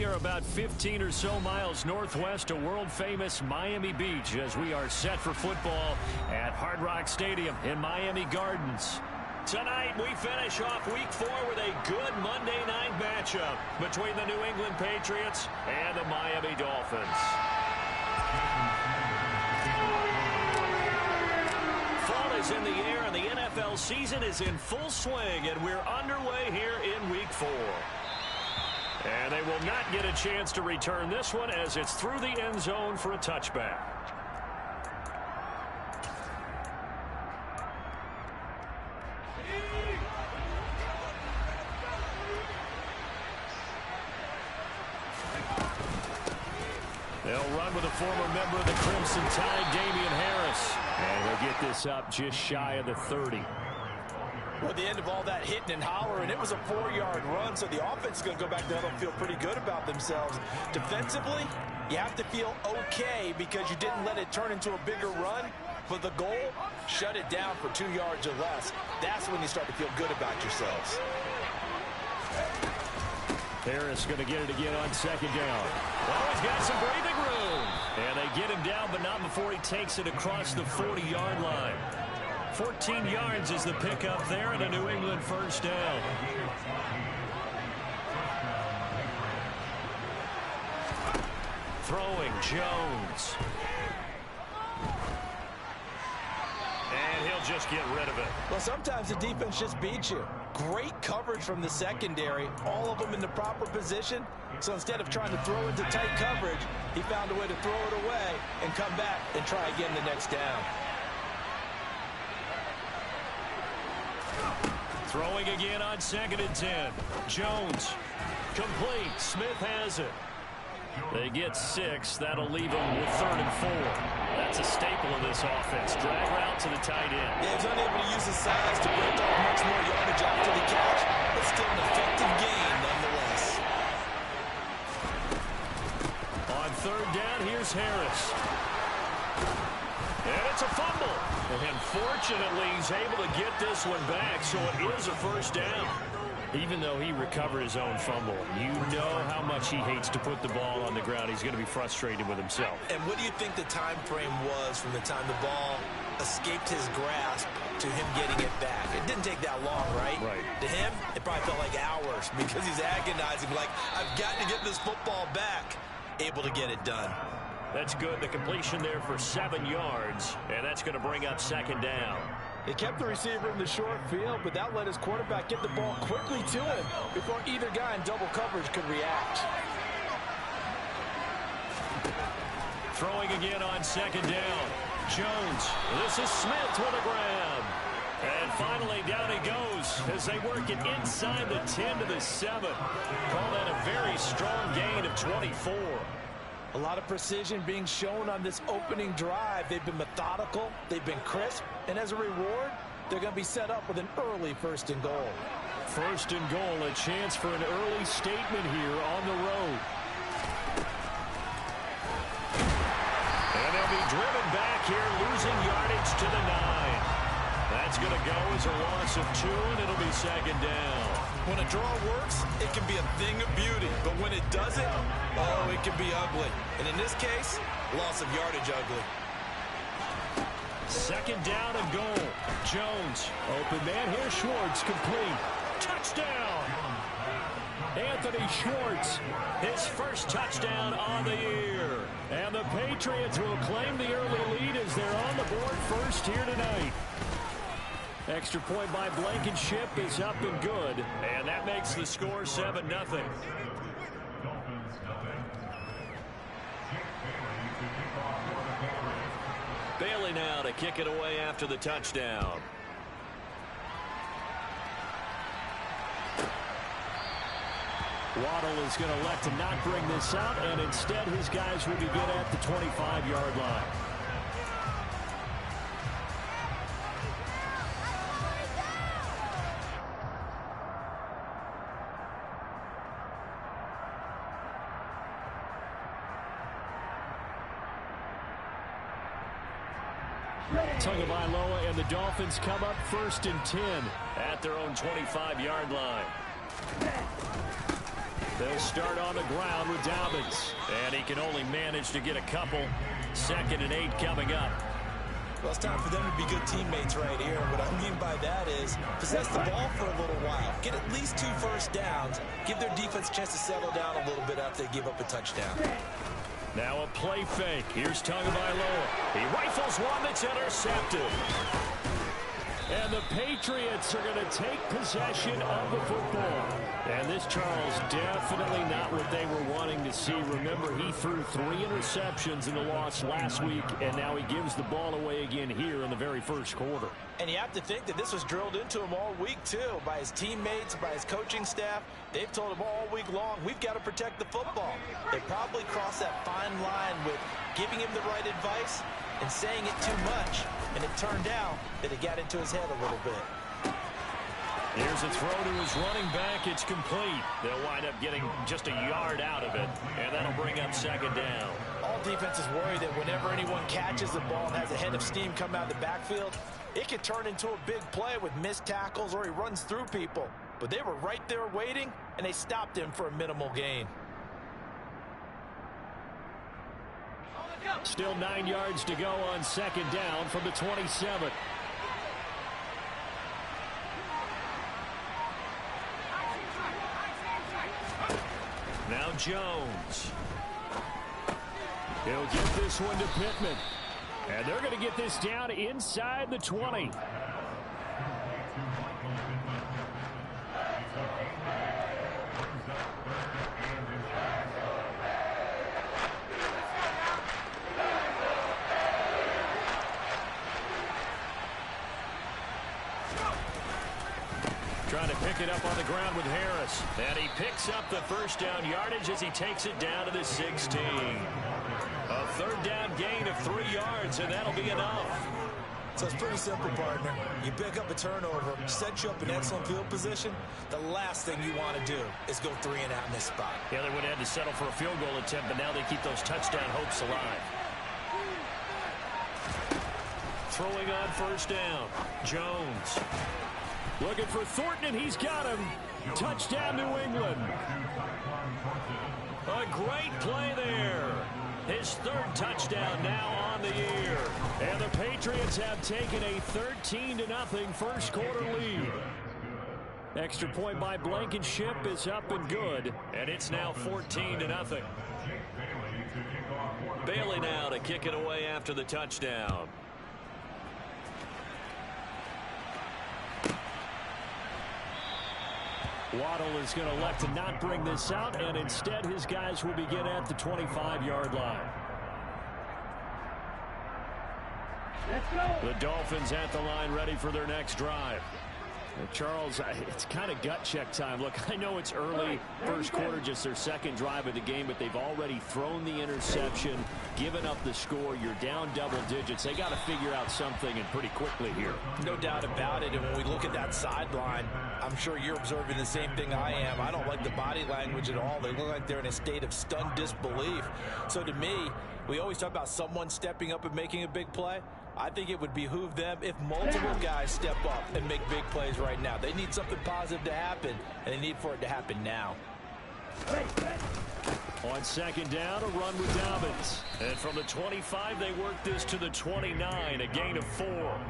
We are about 15 or so miles northwest of world-famous Miami Beach as we are set for football at Hard Rock Stadium in Miami Gardens. Tonight, we finish off Week 4 with a good Monday night matchup between the New England Patriots and the Miami Dolphins. Fall is in the air, and the NFL season is in full swing, and we're underway here in Week 4. And they will not get a chance to return this one as it's through the end zone for a touchback. They'll run with a former member of the Crimson Tide, Damian Harris. And he'll get this up just shy of the 30. Well, the end of all that hitting and hollering, it was a 4-yard run, so the offense is going to go back there and feel pretty good about themselves. Defensively, you have to feel okay because you didn't let it turn into a bigger run. But the goal, shut it down for 2 yards or less. That's when you start to feel good about yourselves. Harris going to get it again on second down. Oh, he's got some breathing room. And they get him down, but not before he takes it across the 40-yard line. 14 yards is the pickup there, and a New England first down. Throwing Jones. And he'll just get rid of it. Well, sometimes the defense just beats you. Great coverage from the secondary, all of them in the proper position. So instead of trying to throw into tight coverage, he found a way to throw it away and come back and try again the next down. Throwing again on 2nd and 10. Jones. Complete. Smith has it. They get 6. That'll leave them with 3rd and 4. That's a staple of this offense. Drag route to the tight end. Yeah, he's unable to use his size to break off much more yardage after the catch, but still an effective gain nonetheless. On 3rd down, here's Harris. And it's a fumble. And fortunately, he's able to get this one back, so it is a first down. Even though he recovered his own fumble, you know how much he hates to put the ball on the ground. He's going to be frustrated with himself. And what do you think the time frame was from the time the ball escaped his grasp to him getting it back? It didn't take that long, right? Right. To him, it probably felt like hours because he's agonizing, like, I've got to get this football back. Able to get it done. That's good. The completion there for 7 yards, and that's going to bring up 2nd down. He kept the receiver in the short field, but that let his quarterback get the ball quickly to him before either guy in double coverage could react. Throwing again on 2nd down. Jones. This is Smith with a grab. And finally, down he goes as they work it inside the 10 to the 7. Call that a very strong gain of 24. A lot of precision being shown on this opening drive. They've been methodical, they've been crisp, and as a reward, they're going to be set up with an early 1st and goal. 1st and goal, a chance for an early statement here on the road. And they'll be driven back here, losing yardage to the 9. That's going to go as a loss of 2, and it'll be 2nd down. When a draw works, it can be a thing of beauty. But when it doesn't, oh, it can be ugly. And in this case, loss of yardage ugly. 2nd down and goal. Jones, open man here, Schwartz, complete. Touchdown! Anthony Schwartz, his first touchdown on the year. And the Patriots will claim the early lead as they're on the board first here tonight. Extra point by Blankenship is up and good, and that makes the score 7-0. Bailey now to kick it away after the touchdown. Waddle is going to elect to not bring this out, and instead his guys will be good at the 25-yard line. Tagovailoa and the Dolphins come up 1st and 10 at their own 25-yard line. They'll start on the ground with Dobbins. And he can only manage to get a couple. 2nd and 8 coming up. Well, it's time for them to be good teammates right here. What I mean by that is possess the ball for a little while. Get at least 2 first downs. Give their defense a chance to settle down a little bit after they give up a touchdown. Now a play fake. Here's Tagovailoa. He rifles one that's intercepted. And the Patriots are going to take possession of the football. And this, Charles, definitely not what they were wanting to see. Remember, he threw 3 interceptions in the loss last week, and now he gives the ball away again here in the very first quarter. And you have to think that this was drilled into him all week, too, by his teammates, by his coaching staff. They've told him all week long, we've got to protect the football. They probably crossed that fine line with giving him the right advice and saying it too much. And it turned out that it got into his head a little bit. Here's a throw to his running back. It's complete. They'll wind up getting just a yard out of it, and that'll bring up 2nd down. All defenses worry that whenever anyone catches the ball and has a head of steam come out of the backfield, it could turn into a big play with missed tackles or he runs through people. But they were right there waiting, and they stopped him for a minimal gain. Still 9 yards to go on 2nd down from the 27. Now Jones. He'll get this one to Pittman. And they're going to get this down inside the 20. Trying to pick it up on the ground with Harris. And he picks up the first down yardage as he takes it down to the 16. A 3rd down gain of 3 yards, and that'll be enough. So it's pretty simple, partner. You pick up a turnover, set you up in excellent field position. The last thing you want to do is go 3 and out in this spot. Yeah, they would have had to settle for a field goal attempt, but now they keep those touchdown hopes alive. Throwing on 1st down. Jones. Looking for Thornton, and he's got him. Touchdown, New England. A great play there. His 3rd touchdown now on the year. And the Patriots have taken a 13-0 first quarter lead. Extra point by Blankenship is up and good. And it's now 14-0. Bailey now to kick it away after the touchdown. Waddle is going to elect to not bring this out, and instead his guys will begin at the 25-yard line. Let's go. The Dolphins at the line ready for their next drive. Charles, it's kind of gut check time. Look, I know it's early, first quarter, just their 2nd drive of the game, but they've already thrown the interception, given up the score. You're down double digits. They got to figure out something, and pretty quickly here. No doubt about it, and when we look at that sideline, I'm sure you're observing the same thing I am. I don't like the body language at all. They look like they're in a state of stunned disbelief. So to me, we always talk about someone stepping up and making a big play. I think it would behoove them if multiple guys step up and make big plays right now. They need something positive to happen, and they need for it to happen now. On 2nd down, a run with Dobbins. And from the 25, they work this to the 29, a gain of 4.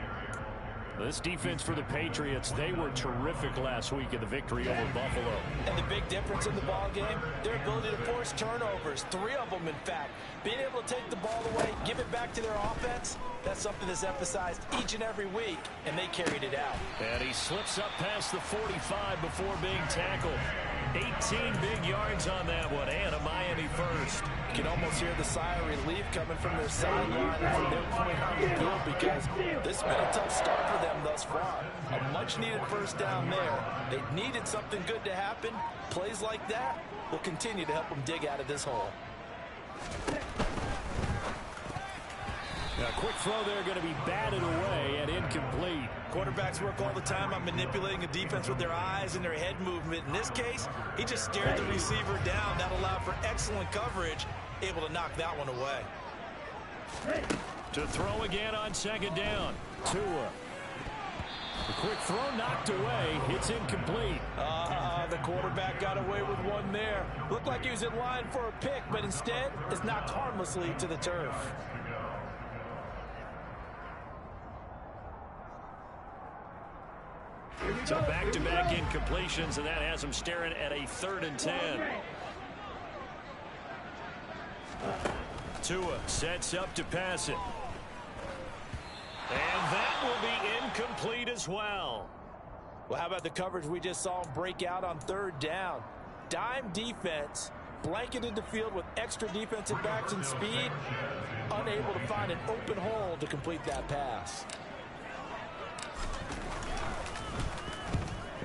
This defense for the Patriots, they were terrific last week in the victory over Buffalo. And the big difference in the ball game, their ability to force turnovers, 3 of them in fact. Being able to take the ball away, give it back to their offense, that's something that's emphasized each and every week, and they carried it out. And he slips up past the 45 before being tackled. 18 big yards on that one, and a Miami first. You can almost hear the sigh of relief coming from their sideline from their point on the field, because this has been a tough start for them thus far. A much-needed first down there. They needed something good to happen. Plays like that will continue to help them dig out of this hole. A quick throw there going to be batted away and incomplete. Quarterbacks work all the time on manipulating a defense with their eyes and their head movement. In this case, he just stared the receiver down. That allowed for excellent coverage, able to knock that one away. To throw again on 2nd down. Tua. A quick throw knocked away. It's incomplete. the quarterback got away with one there. Looked like he was in line for a pick, but instead is knocked harmlessly to the turf. So back-to-back incompletions, and that has him staring at a 3rd and 10. Tua sets up to pass it. And that will be incomplete as well. Well, how about the coverage we just saw him break out on 3rd down? Dime defense, blanketed the field with extra defensive backs and speed, unable to find an open hole to complete that pass.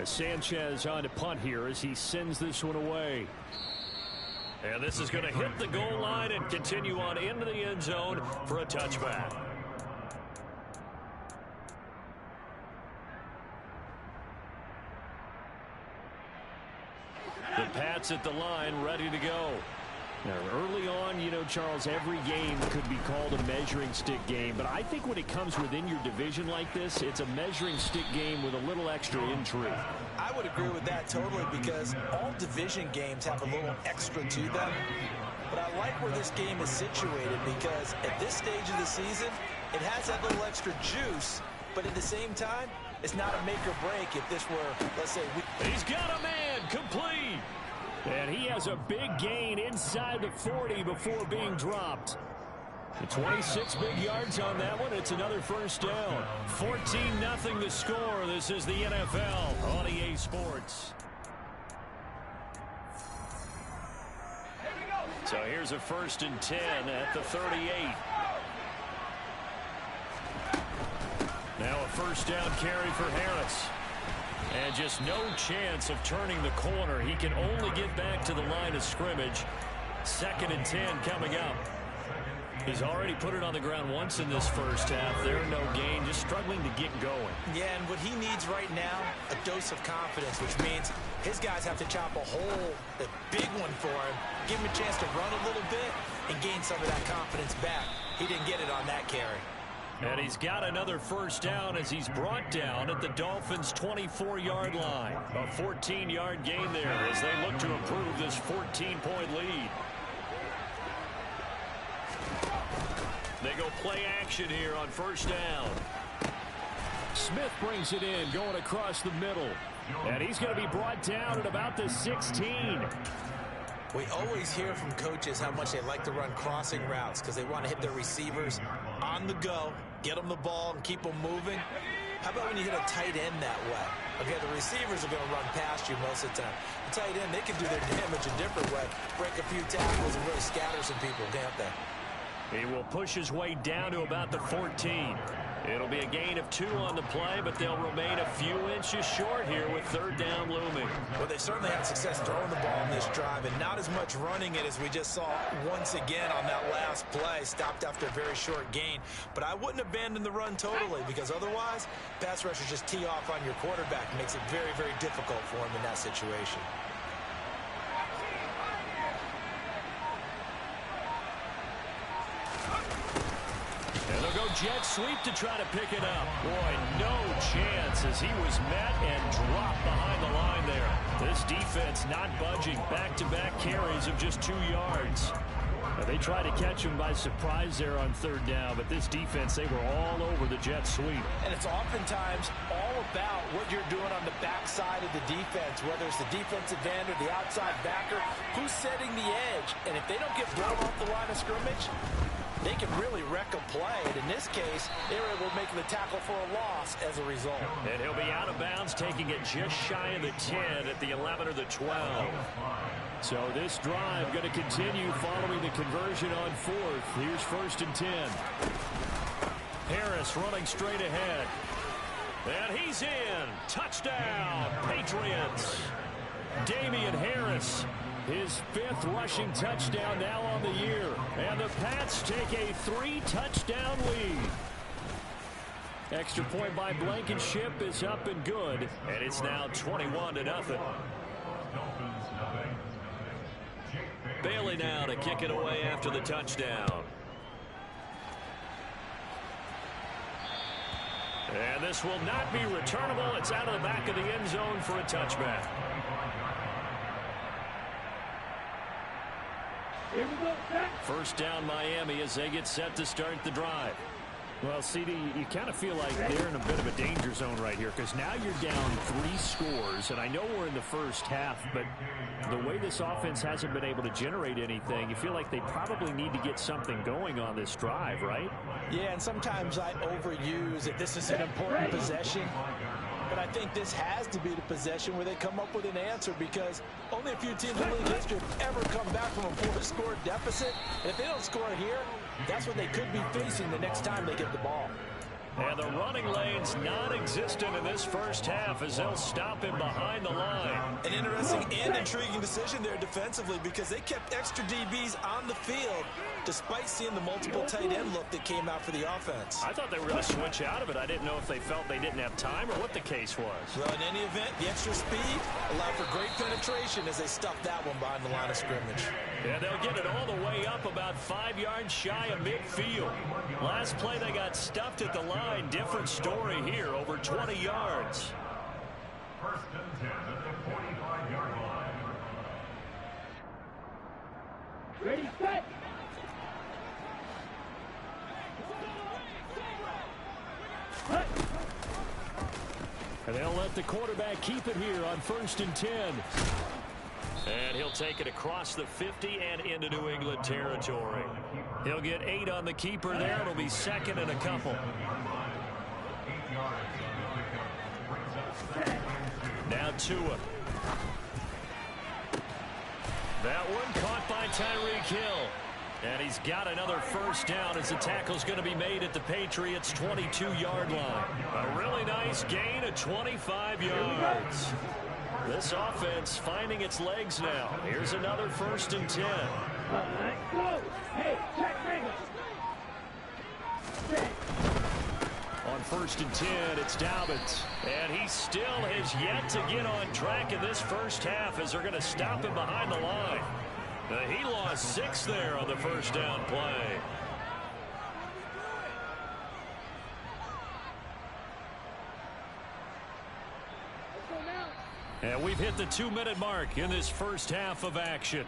Sanchez on to punt here as he sends this one away. And this is going to hit the goal line and continue on into the end zone for a touchback. The Pats at the line, ready to go. Now, early on, you know, Charles, every game could be called a measuring stick game. But I think when it comes within your division like this, it's a measuring stick game with a little extra intrigue. I would agree with that totally, because all division games have a little extra to them. But I like where this game is situated, because at this stage of the season, it has that little extra juice. But at the same time, it's not a make or break if this were, let's say... He's got a man, complete. And he has a big gain inside the 40 before being dropped. 26 big yards on that one. It's another first down. 14-0 the score. This is the NFL on EA Sports. So here's a 1st and 10 at the 38. Now a first down carry for Harris. And just no chance of turning the corner. He can only get back to the line of scrimmage. 2nd and 10 coming up. He's already put it on the ground once in this first half. There, no gain, just struggling to get going. Yeah, and what he needs right now, a dose of confidence, which means his guys have to chop a hole, a big one for him, give him a chance to run a little bit and gain some of that confidence back. He didn't get it on that carry. And he's got another first down as he's brought down at the Dolphins' 24-yard line. A 14-yard gain there as they look to improve this 14-point lead. They go play action here on first down. Smith brings it in, going across the middle. And he's going to be brought down at about the 16. We always hear from coaches how much they like to run crossing routes because they want to hit their receivers on the go, get them the ball, and keep them moving. How about when you hit a tight end that way? Okay, the receivers are going to run past you most of the time. The tight end, they can do their damage a different way, break a few tackles and really scatter some people, can't they? He will push his way down to about the 14. It'll be a gain of 2 on the play, but they'll remain a few inches short here with 3rd down looming. Well, they certainly had success throwing the ball in this drive, and not as much running it as we just saw once again on that last play. Stopped after a very short gain. But I wouldn't abandon the run totally, because otherwise, pass rushers just tee off on your quarterback. It makes it very, very difficult for him in that situation. And they'll go jet sweep to try to pick it up. Boy, no chance as he was met and dropped behind the line there. This defense not budging. Back-to-back carries of just 2 yards. They tried to catch him by surprise there on 3rd down, but this defense, they were all over the jet sweep. And it's oftentimes all about what you're doing on the backside of the defense, whether it's the defensive end or the outside backer, who's setting the edge. And if they don't get blown off the line of scrimmage, they can really wreck a play. And in this case, they were able to make the tackle for a loss as a result. And he'll be out of bounds, taking it just shy of the 10 at the 11 or the 12. So this drive going to continue following the conversion on 4th. Here's 1st and 10. Harris running straight ahead. And he's in. Touchdown, Patriots. Damian Harris, his 5th rushing touchdown now on the year. And the Pats take a 3-touchdown lead. Extra point by Blankenship is up and good. And it's now 21-0. Bailey now to kick it away after the touchdown. And this will not be returnable. It's out of the back of the end zone for a touchback. First down Miami as they get set to start the drive. Well, CD, you kind of feel like they're in a bit of a danger zone right here because now you're down 3 scores, and I know we're in the first half, but the way this offense hasn't been able to generate anything, you feel like they probably need to get something going on this drive, right? Yeah, and sometimes I overuse it. This is an important possession. But I think this has to be the possession where they come up with an answer because only a few teams in league history have ever come back from a 4-score deficit. And if they don't score here, that's what they could be facing the next time they get the ball. And the running lane's non-existent in this first half as they'll stop him behind the line. An interesting and intriguing decision there defensively because they kept extra DBs on the field despite seeing the multiple tight end look that came out for the offense. I thought they were going to switch out of it. I didn't know if they felt they didn't have time or what the case was. Well, in any event, the extra speed allowed for great penetration as they stuffed that one behind the line of scrimmage. And they'll get it all the way up about 5 yards shy of midfield. Last play they got stuffed at the line. Different story here, over 20 yards. First and 10 at the 45-yard line. Ready, set. And they'll let the quarterback keep it here on 1st and 10. And he'll take it across the 50 and into New England territory. He'll get 8 on the keeper there. It'll be second and a couple. Now Tua. That one caught by Tyreek Hill. And he's got another first down as the tackle's going to be made at the Patriots' 22-yard line. A really nice gain of 25 yards. This offense finding its legs now. Here's another 1st and 10. On 1st and 10, it's Dobbins. And he still has yet to get on track in this first half as they're going to stop him behind the line. He lost 6 there on the first down play. And we've hit the 2-minute mark in this first half of action.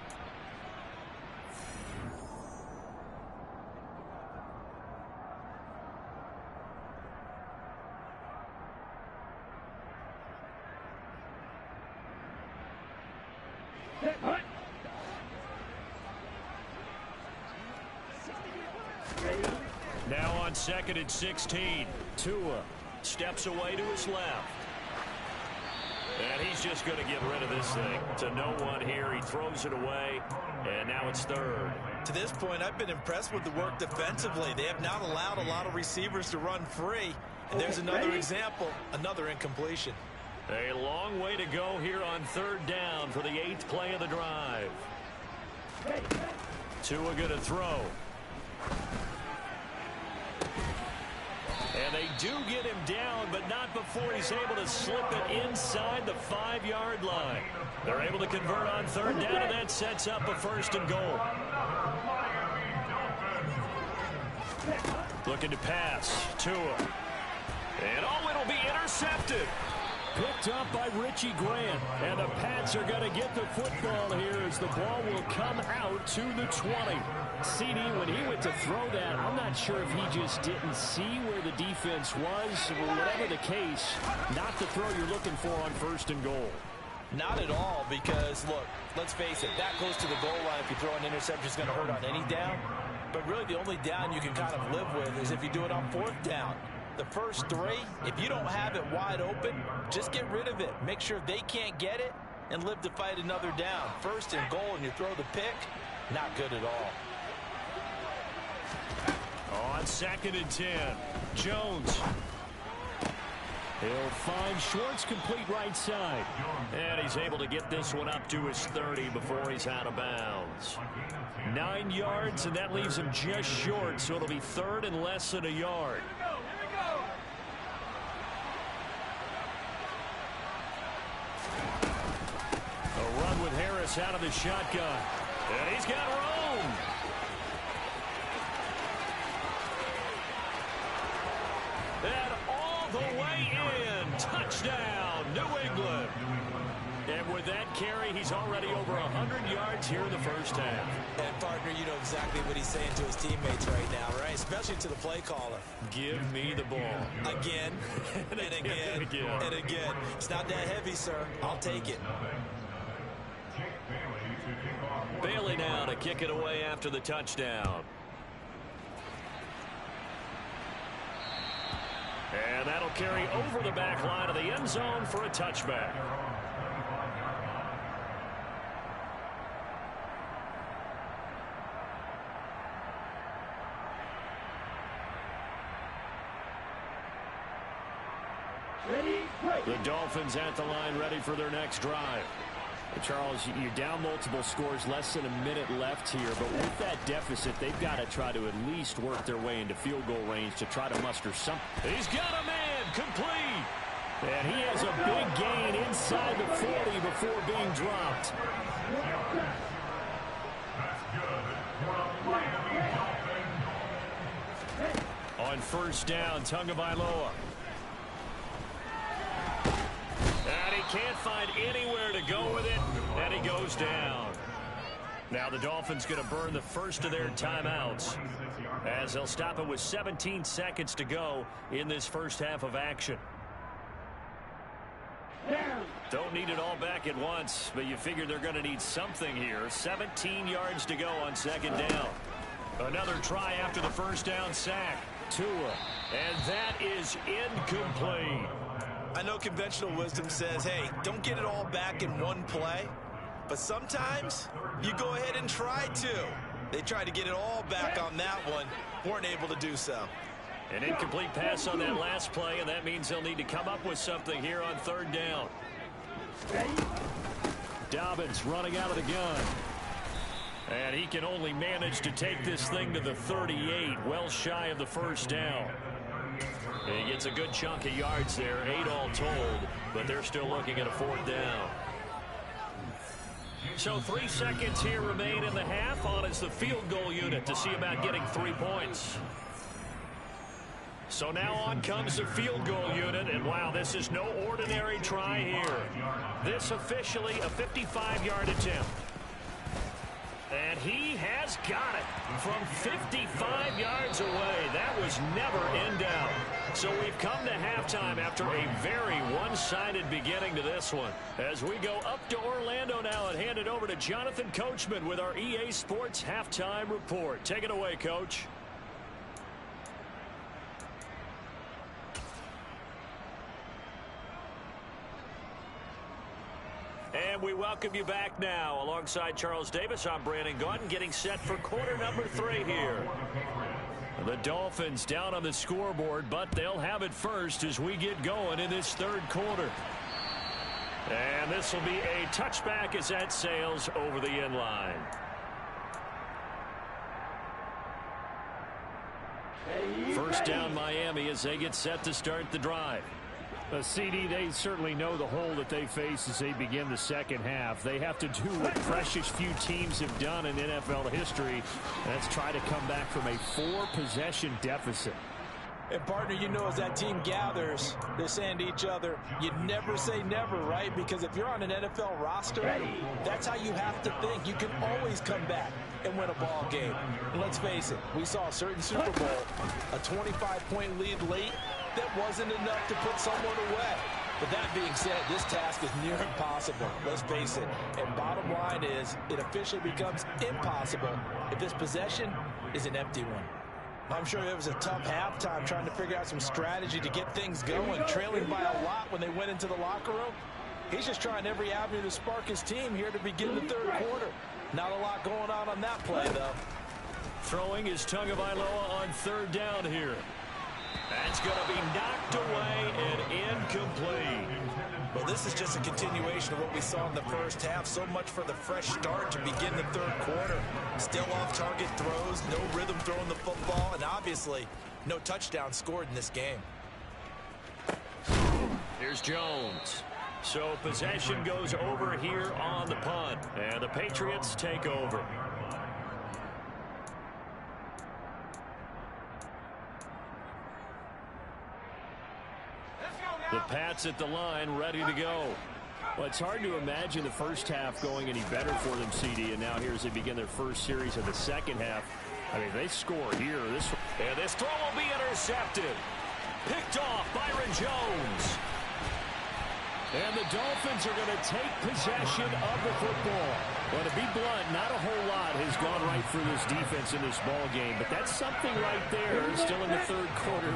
Now on 2nd and 16. Tua steps away to his left. And he's just going to get rid of this thing to no one here. He throws it away, and now it's 3rd. To this point, I've been impressed with the work defensively. They have not allowed a lot of receivers to run free. And there's another example, another incompletion. A long way to go here on 3rd down for the 8th play of the drive. Tua going to throw. And they do get him down, but not before he's able to slip it inside the 5-yard line. They're able to convert on 3rd down, and that sets up a 1st and goal. Looking to pass. Tua. And it'll be intercepted. Picked up by Richie Grant. And the Pats are going to get the football here as the ball will come out to the 20. CD, when he went to throw that, I'm not sure if he just didn't see where the defense was. Whatever the case, not the throw you're looking for on 1st and goal. Not at all, because, look, let's face it, that close to the goal line, if you throw an interception, it's going to hurt on any down. But really, the only down you can kind of live with is if you do it on 4th down. The first 3, if you don't have it wide open, just get rid of it. Make sure they can't get it and live to fight another down. 1st and goal, and you throw the pick, not good at all. On 2nd and 10, Jones. He'll find Schwartz complete right side. And he's able to get this one up to his 30 before he's out of bounds. 9 yards, and that leaves him just short, so it'll be 3rd and less than a yard. A run with Harris out of the shotgun. And he's got room. And all the way in. Touchdown, New England. And with that carry, he's already over 100 yards here in the first half. And, partner, you know exactly what he's saying to his teammates right now, right? Especially to the play caller. Give me the ball. Again, and again, and again. It's not that heavy, sir. I'll take it. Bailey now to kick it away after the touchdown. And that'll carry over the back line of the end zone for a touchback. The Dolphins at the line, ready for their next drive. Charles, you're down multiple scores, less than a minute left here, but with that deficit, they've got to try to at least work their way into field goal range to try to muster something. He's got a man, complete. And he has a big gain inside the 40 before being dropped. On first down, Tagovailoa. And he can't find anywhere to go with it, and he goes down. Now the Dolphins going to burn the first of their timeouts as they'll stop it with 17 seconds to go in this first half of action. Don't need it all back at once, but you figure they're going to need something here. 17 yards to go on second down. Another try after the first down sack. Tua, and that is incomplete. I know conventional wisdom says, hey, don't get it all back in one play. But sometimes you go ahead and try to. They tried to get it all back on that one. Weren't able to do so. An incomplete pass on that last play, and that means they'll need to come up with something here on third down. Dobbins running out of the gun. And he can only manage to take this thing to the 38, well shy of the first down. He gets a good chunk of yards there, 8 all told, but they're still looking at a fourth down. So 3 seconds here remain in the half. On is the field goal unit to see about getting 3 points. So now on comes the field goal unit, and wow, this is no ordinary try here. This officially a 55-yard attempt. And he has got it from 55 yards away. That was never in doubt. So we've come to halftime after a very one-sided beginning to this one. As we go up to Orlando now and hand it over to Jonathan Coachman with our EA Sports Halftime Report. Take it away, Coach. And we welcome you back now. Alongside Charles Davis, I'm Brandon Gaudin, getting set for quarter number 3 here. The Dolphins down on the scoreboard, but they'll have it first as we get going in this third quarter. And this will be a touchback as that sails over the end line. First down Miami as they get set to start the drive. CD, they certainly know the hole that they face as they begin the second half. They have to do what precious few teams have done in NFL history. That's try to come back from a 4-possession deficit. And, partner, you know as that team gathers, they're saying to each other, you never say never, right? Because if you're on an NFL roster, that's how you have to think. You can always come back and win a ball game. And let's face it, we saw a certain Super Bowl, a 25-point lead late. That wasn't enough to put someone away. But that being said, this task is near impossible. Let's face it. And bottom line is, it officially becomes impossible if this possession is an empty one. I'm sure it was a tough halftime trying to figure out some strategy to get things going, trailing by a lot when they went into the locker room. He's just trying every avenue to spark his team here to begin the third quarter. Not a lot going on that play, though. Throwing is Tagovailoa on third down here. That's going to be knocked away and incomplete. Well, this is just a continuation of what we saw in the first half. So much for the fresh start to begin the third quarter. Still off-target throws, no rhythm throwing the football, and obviously no touchdown scored in this game. Here's Jones. So possession goes over here on the punt, and the Patriots take over. The Pats at the line, ready to go. Well, it's hard to imagine the first half going any better for them, CD, and now here as they begin their first series of the second half. I mean, they score here. And this throw will be intercepted. Picked off Byron Jones. And the Dolphins are going to take possession of the football. Well, to be blunt, not a whole lot has gone right for this defense in this ball game, but that's something right there. Still in the third quarter.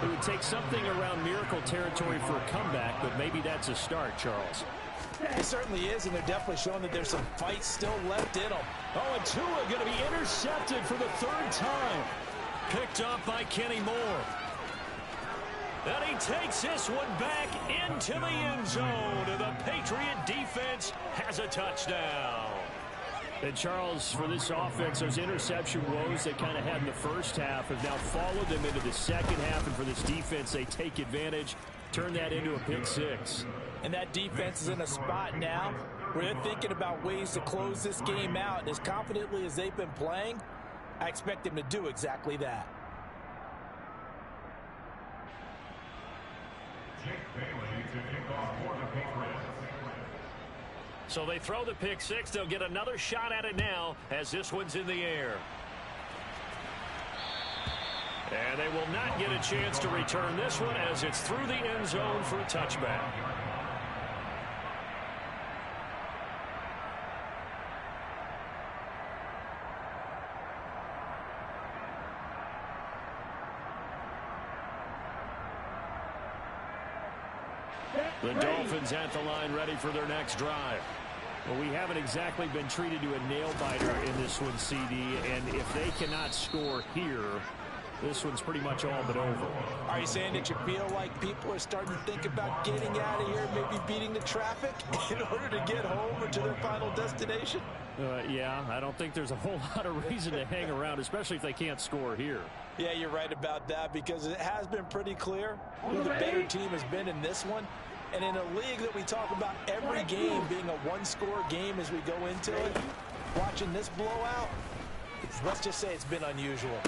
It would take something around miracle territory for a comeback, but maybe that's a start, Charles. It certainly is, and they're definitely showing that there's some fight still left in them. Oh, and Tua going to be intercepted for the third time. Picked up by Kenny Moore. And he takes this one back into the end zone. And the Patriot defense has a touchdown. And Charles, for this offense, those interception woes they kind of had in the first half have now followed them into the second half. And for this defense, they take advantage, turn that into a pick six. And that defense is in a spot now where they're thinking about ways to close this game out. And as confidently as they've been playing, I expect them to do exactly that. So they throw the pick six. They'll get another shot at it now as this one's in the air. And they will not get a chance to return this one as it's through the end zone for a touchback. The Dolphins at the line ready for their next drive. Well, we haven't exactly been treated to a nail-biter in this one, CD, and if they cannot score here, this one's pretty much all but over. Are you saying that you feel like people are starting to think about getting out of here, maybe beating the traffic in order to get home or to their final destination? Yeah, I don't think there's a whole lot of reason to hang around, especially if they can't score here. Yeah, you're right about that because it has been pretty clear who the better team has been in this one. And in a league that we talk about every game being a one-score game as we go into it, watching this blowout, let's just say it's been unusual.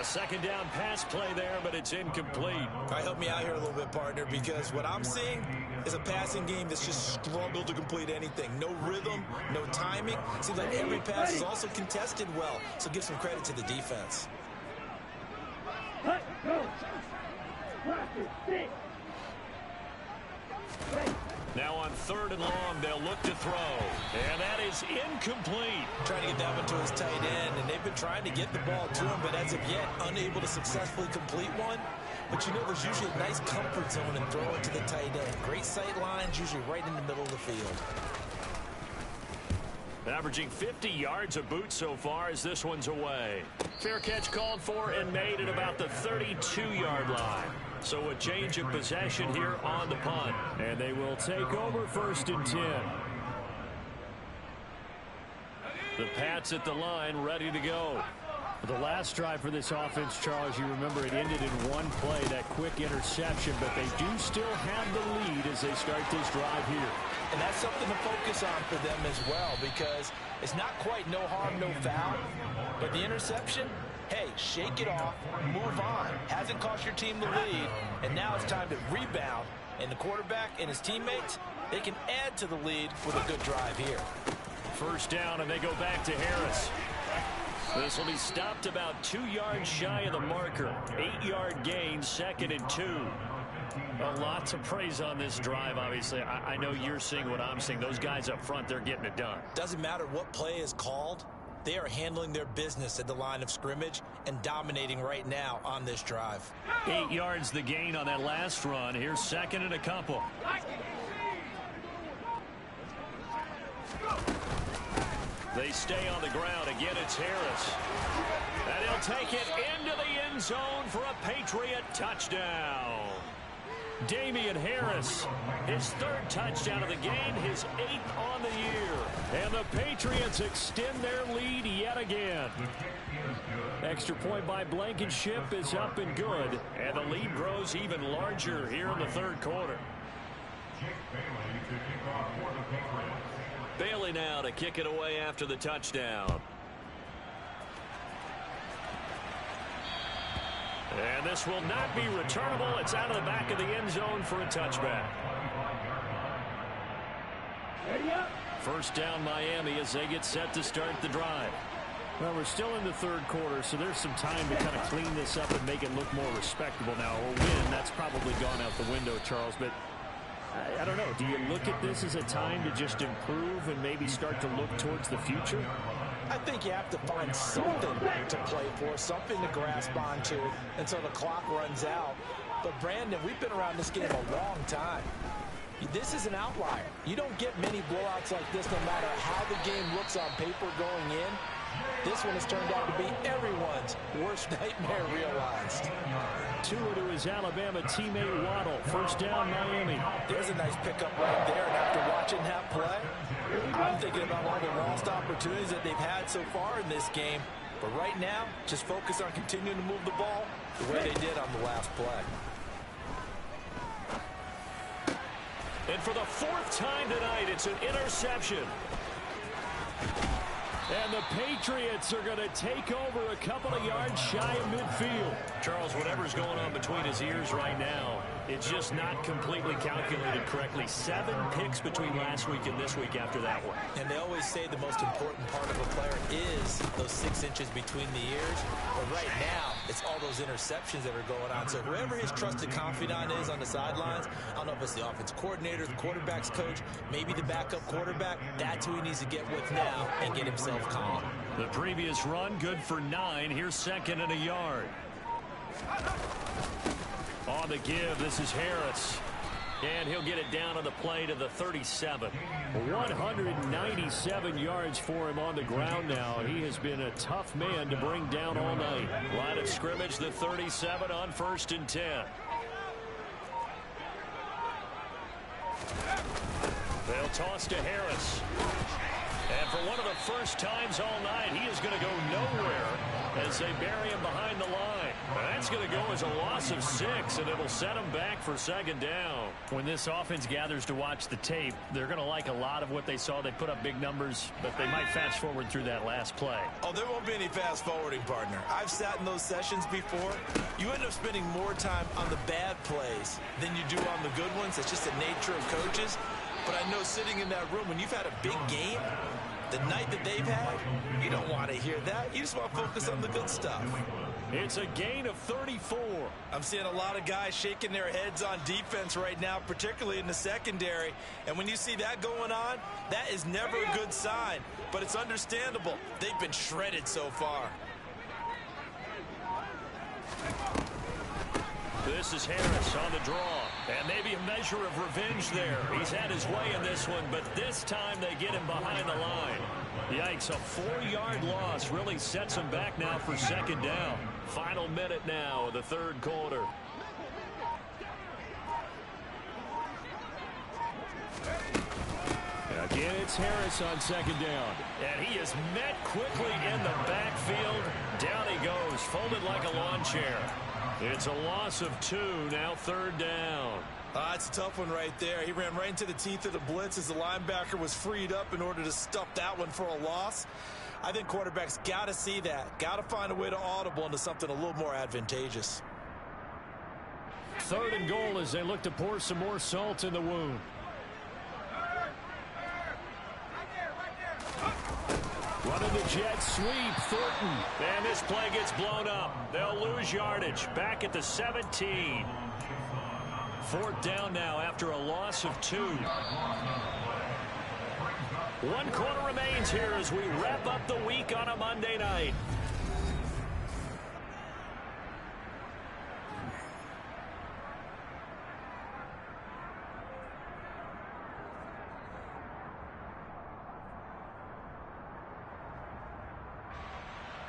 A second down pass play there, but it's incomplete. All right, help me out here a little bit, partner, because what I'm seeing is a passing game that's just struggled to complete anything. No rhythm, no timing. Seems like every pass is also contested well, so give some credit to the defense. Now on third and long, they'll look to throw. And that is incomplete. Trying to get that one to his tight end, and they've been trying to get the ball to him, but as of yet, unable to successfully complete one. But you know, there's usually a nice comfort zone in throwing to the tight end. Great sight lines, usually right in the middle of the field. Averaging 50 yards a boot so far as this one's away. Fair catch called for and made at about the 32-yard line. So a change of possession here on the punt. And they will take over first and 10. The Pats at the line ready to go. The last drive for this offense, Charles, you remember it ended in one play, that quick interception, but they do still have the lead as they start this drive here. And that's something to focus on for them as well, because it's not quite no harm, no foul, but the interception, hey, shake it off, move on. Hasn't cost your team the lead, and now it's time to rebound. And the quarterback and his teammates, they can add to the lead with a good drive here. First down, and they go back to Harris. This will be stopped about 2 yards shy of the marker. 8-yard gain, 2nd and 2. A lot to praise on this drive, obviously. I know you're seeing what I'm seeing. Those guys up front, they're getting it done. Doesn't matter what play is called. They are handling their business at the line of scrimmage and dominating right now on this drive. 8 yards the gain on that last run. Here's 2nd and a couple. They stay on the ground. Again, it's Harris. And he'll take it into the end zone for a Patriot touchdown. Damian Harris, his 3rd touchdown of the game, his 8th on the year. And the Patriots extend their lead yet again. Extra point by Blankenship is up and good. And the lead grows even larger here in the 3rd quarter. Bailey now to kick it away after the touchdown. And this will not be returnable. It's out of the back of the end zone for a touchback. First down Miami as they get set to start the drive. Well, we're still in the third quarter, so there's some time to kind of clean this up and make it look more respectable. Now, a win, that's probably gone out the window, Charles, but I don't know. Do you look at this as a time to just improve and maybe start to look towards the future? I think you have to find something to play for, something to grasp onto until the clock runs out. But, Brandon, we've been around this game a long time. This is an outlier. You don't get many blowouts like this no matter how the game looks on paper going in. This one has turned out to be everyone's worst nightmare realized. Tua to his Alabama teammate Waddle. First down, Miami. There's a nice pickup right there, and after watching that play, I'm thinking about all the lost opportunities that they've had so far in this game. But right now, just focus on continuing to move the ball the way they did on the last play. And for the fourth time tonight, it's an interception. And the Patriots are going to take over a couple of yards shy of midfield. Charles, whatever's going on between his ears right now, it's just not completely calculated correctly. 7 picks between last week and this week after that one. And they always say the most important part of a player is those 6 inches between the ears. But right now, it's all those interceptions that are going on. So whoever his trusted confidant is on the sidelines, I don't know if it's the offensive coordinator, the quarterback's coach, maybe the backup quarterback, that's who he needs to get with now and get himself calm. The previous run, good for 9. Here's second and a yard. On the give, this is Harris. And he'll get it down on the play to the 37. 197 yards for him on the ground now. He has been a tough man to bring down all night. Line of scrimmage, the 37 on 1st and 10. They'll toss to Harris. And for one of the first times all night, he is going to go nowhere as they bury him behind the line. That's going to go as a loss of 6, and it'll set him back for second down. When this offense gathers to watch the tape, they're going to like a lot of what they saw. They put up big numbers, but they might fast forward through that last play. Oh, there won't be any fast forwarding, partner. I've sat in those sessions before. You end up spending more time on the bad plays than you do on the good ones. It's just the nature of coaches. But I know sitting in that room, when you've had a big game, the night that they've had, you don't want to hear that. You just want to focus on the good stuff. It's a gain of 34. I'm seeing a lot of guys shaking their heads on defense right now, particularly in the secondary. And when you see that going on, that is never a good sign. But it's understandable. They've been shredded so far. This is Harris on the draw. And maybe a measure of revenge there. He's had his way in this one, but this time they get him behind the line. Yikes, a 4-yard loss really sets him back now for second down. Final minute now of the third quarter. Again, it's Harris on second down. And he is met quickly in the backfield. Down he goes, folded like a lawn chair. It's a loss of 2, now third down. That's a tough one right there. He ran right into the teeth of the blitz as the linebacker was freed up in order to stuff that one for a loss. I think quarterbacks got to see that. Got to find a way to audible into something a little more advantageous. 3rd and goal as they look to pour some more salt in the wound. Running the jet sweep, Thornton. And this play gets blown up. They'll lose yardage. Back at the 17. 4th down now after a loss of 2. 1 quarter remains here as we wrap up the week on a Monday night.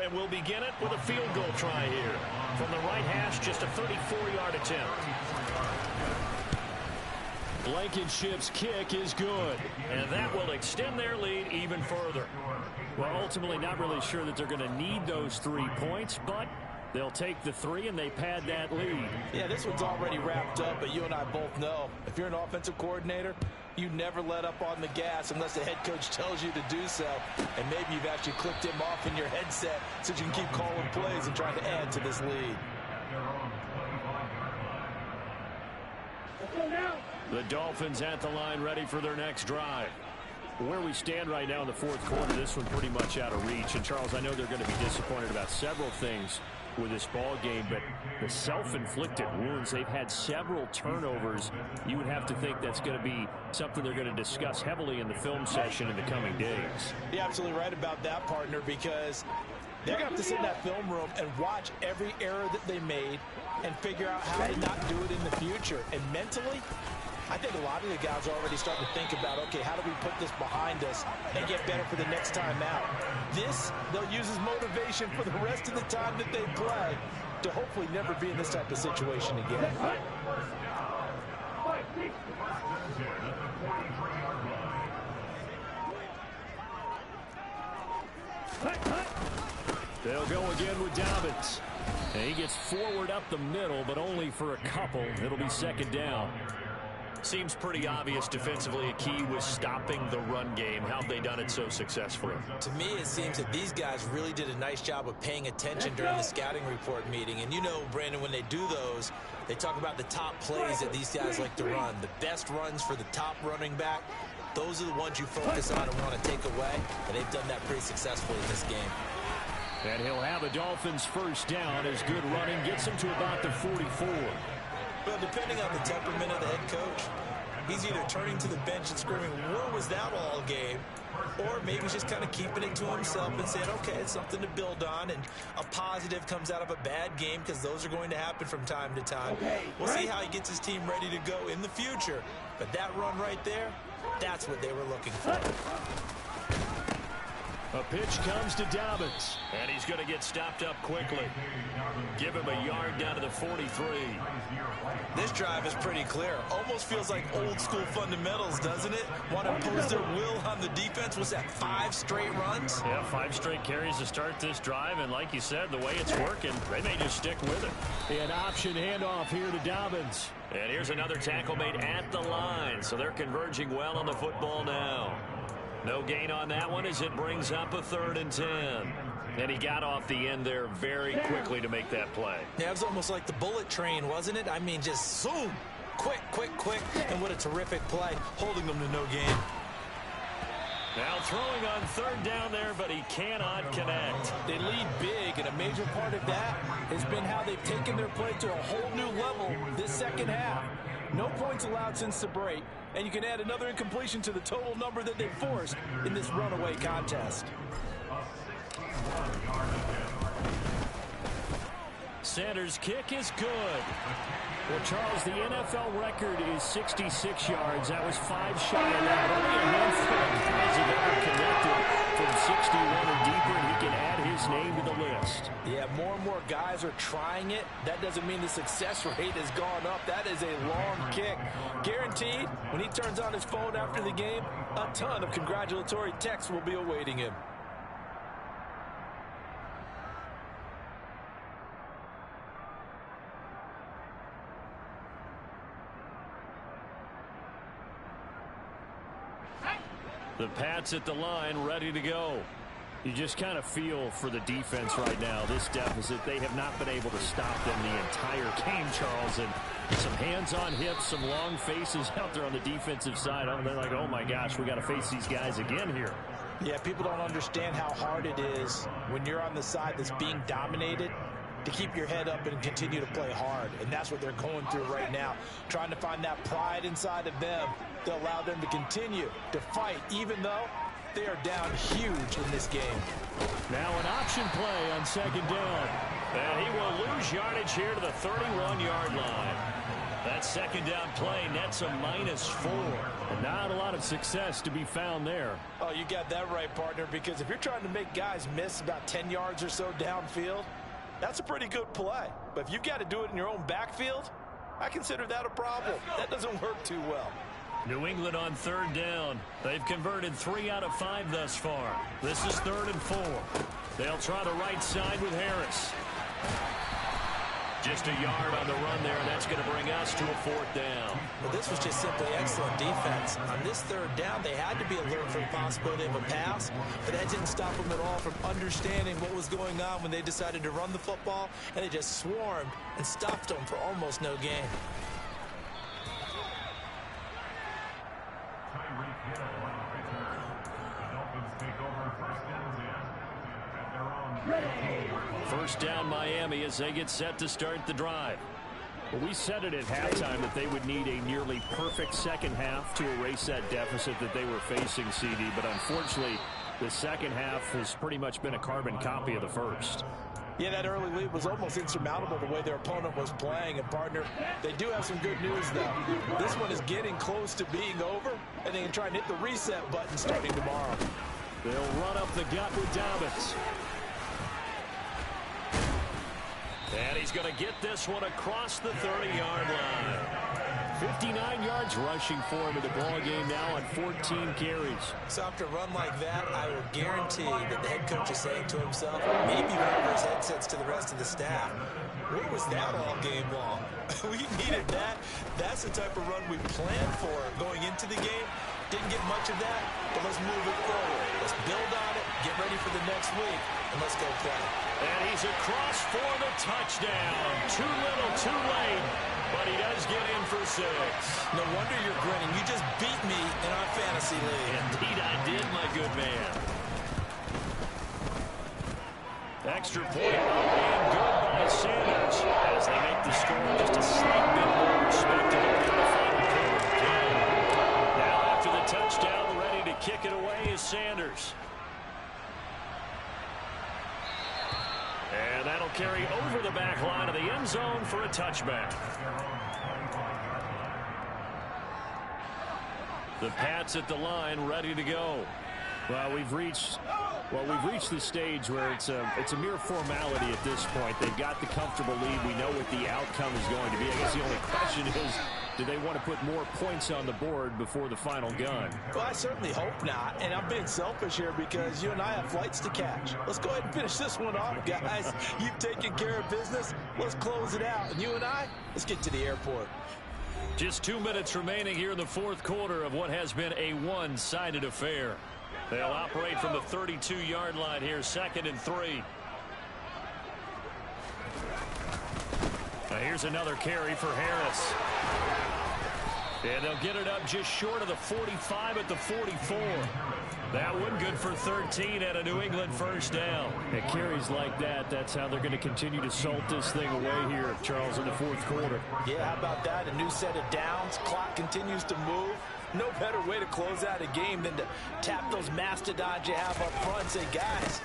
And we'll begin it with a field goal try here. From the right hash, just a 34-yard attempt. Blankenship's kick is good. And that will extend their lead even further. Well, ultimately not really sure that they're going to need those 3 points, but they'll take the 3 and they pad that lead. Yeah, this one's already wrapped up, but you and I both know if you're an offensive coordinator, you never let up on the gas unless the head coach tells you to do so. And maybe you've actually clicked him off in your headset so you can keep calling plays and trying to add to this lead. The Dolphins at the line ready for their next drive. Where we stand right now in the fourth quarter, this one pretty much out of reach. And, Charles, I know they're going to be disappointed about several things with this ball game, but the self-inflicted wounds, they've had several turnovers. You would have to think that's going to be something they're going to discuss heavily in the film session in the coming days. You're absolutely right about that, partner, because they're going to have to sit in that film room and watch every error that they made and figure out how to not do it in the future. And mentally, I think a lot of the guys are already starting to think about, okay, how do we put this behind us and get better for the next time out? This, they'll use as motivation for the rest of the time that they play to hopefully never be in this type of situation again. They'll go again with Dobbins. And he gets forward up the middle, but only for a couple. It'll be second down. Seems pretty obvious defensively a key was stopping the run game. How have they done it so successfully? To me, it seems that these guys really did a nice job of paying attention during the scouting report meeting. And you know, Brandon, when they do those, they talk about the top plays that these guys like to run. The best runs for the top running back, those are the ones you focus on and want to take away. And they've done that pretty successfully in this game. And he'll have a Dolphins first down as good running gets him to about the 44. Well, depending on the temperament of the head coach, he's either turning to the bench and screaming, "Where was that all game?" Or maybe he's just kind of keeping it to himself and saying, okay, it's something to build on, and a positive comes out of a bad game because those are going to happen from time to time. We'll see how he gets his team ready to go in the future. But that run right there, that's what they were looking for. A pitch comes to Dobbins. And he's going to get stopped up quickly. Give him a yard down to the 43. This drive is pretty clear. Almost feels like old school fundamentals, doesn't it? Want to impose their will on the defense. Was that 5 straight runs? Yeah, 5 straight carries to start this drive. And like you said, the way it's working, they may just stick with it. An option handoff here to Dobbins. And here's another tackle made at the line. So they're converging well on the football now. No gain on that one as it brings up a 3rd and 10. And he got off the end there very quickly to make that play. Yeah, it was almost like the bullet train, wasn't it? I mean, just zoom. Quick, quick, quick. And what a terrific play, holding them to no gain. Now throwing on 3rd down there, but he cannot connect. They lead big, and a major part of that has been how they've taken their play to a whole new level this second half. No points allowed since the break, and you can add another incompletion to the total number that they forced in this runaway contest. Sanders' kick is good. Well, Charles, the NFL record is 66 yards. That was 5 shy of that. Only a handful of guys have ever connected from 61 or deeper, and he can add his name to the list. Yeah, more and more guys are trying it. That doesn't mean the success rate has gone up. That is a long kick. Guaranteed, when he turns on his phone after the game, a ton of congratulatory texts will be awaiting him. The Pats at the line, ready to go. You just kind of feel for the defense right now. This deficit, they have not been able to stop them the entire game, Charles. And some hands on hips, some long faces out there on the defensive side. They're like, oh, my gosh, we got to face these guys again here. Yeah, people don't understand how hard it is when you're on the side that's being dominated to keep your head up and continue to play hard. And that's what they're going through right now, trying to find that pride inside of them to allow them to continue to fight, even though they are down huge in this game. Now an option play on 2nd down. And he will lose yardage here to the 31-yard line. That 2nd down play nets a -4. And not a lot of success to be found there. Oh, you got that right, partner, because if you're trying to make guys miss about 10 yards or so downfield, that's a pretty good play. But if you've got to do it in your own backfield, I consider that a problem. That doesn't work too well. New England on 3rd down. They've converted 3 out of 5 thus far. This is 3rd and 4. They'll try the right side with Harris. Just a yard on the run there, and that's going to bring us to a 4th down. Well, this was just simply excellent defense. On this 3rd down, they had to be alert for the possibility of a pass, but that didn't stop them at all from understanding what was going on when they decided to run the football, and they just swarmed and stopped them for almost no gain. First down Miami as they get set to start the drive. Well, we said it at halftime that they would need a nearly perfect second half to erase that deficit that they were facing, CD. But unfortunately, the second half has pretty much been a carbon copy of the first. Yeah, that early lead was almost insurmountable the way their opponent was playing. And, partner, they do have some good news, though. This one is getting close to being over, and they can try and hit the reset button starting tomorrow. They'll run up the gut with Dobbins. And he's going to get this one across the 30-yard line. 59 yards rushing for him in the ball game now on 14 carries. So after a run like that, I will guarantee that the head coach is saying to himself, maybe wherever his head sets to the rest of the staff, where was that all game long? We needed that. That's the type of run we planned for going into the game. Didn't get much of that, but let's move it forward. Let's build on it, get ready for the next week, and let's go play. And he's across for the touchdown. Too little, too late, but he does get in for 6. No wonder you're grinning. You just beat me in our fantasy league. Indeed I did, my good man. Extra point up and good by Sanders as they make the score just a slight bit more respectable in the final quarter. Now after the touchdown, ready to kick it away is Sanders. And that'll carry over the back line of the end zone for a touchback. The Pats at the line, ready to go. Well, we've reached the stage where it's a mere formality at this point. They've got the comfortable lead. We know what the outcome is going to be. I guess the only question is, do they want to put more points on the board before the final gun? Well, I certainly hope not. And I'm being selfish here because you and I have flights to catch. Let's go ahead and finish this one off, guys. You've taken care of business. Let's close it out. And you and I, let's get to the airport. Just 2 minutes remaining here in the fourth quarter of what has been a one-sided affair. They'll operate from the 32-yard line here, 2nd and 3. Now here's another carry for Harris. And they'll get it up just short of the 45 at the 44. That one good for 13 at a New England first down. It carries like that. That's how they're going to continue to salt this thing away here, Charles, in the fourth quarter. Yeah, how about that? A new set of downs. Clock continues to move. No better way to close out a game than to tap those mastodons you have up front and say, guys,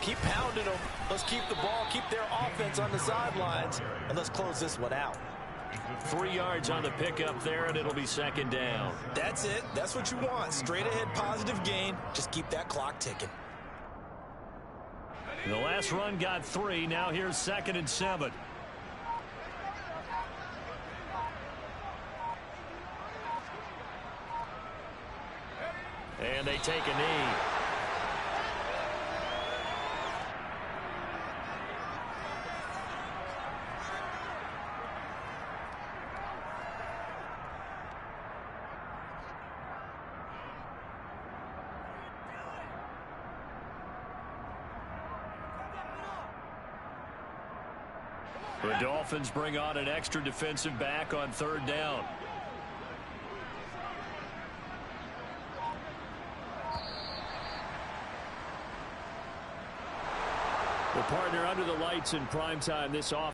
keep pounding them. Let's keep the ball, keep their offense on the sidelines, and let's close this one out. 3 yards on the pickup there, and it'll be 2nd down. That's it. That's what you want. Straight ahead positive gain. Just keep that clock ticking. The last run got 3. Now here's 2nd and 7. And they take a knee. The Dolphins bring on an extra defensive back on 3rd down. The partner under the lights in primetime this offense.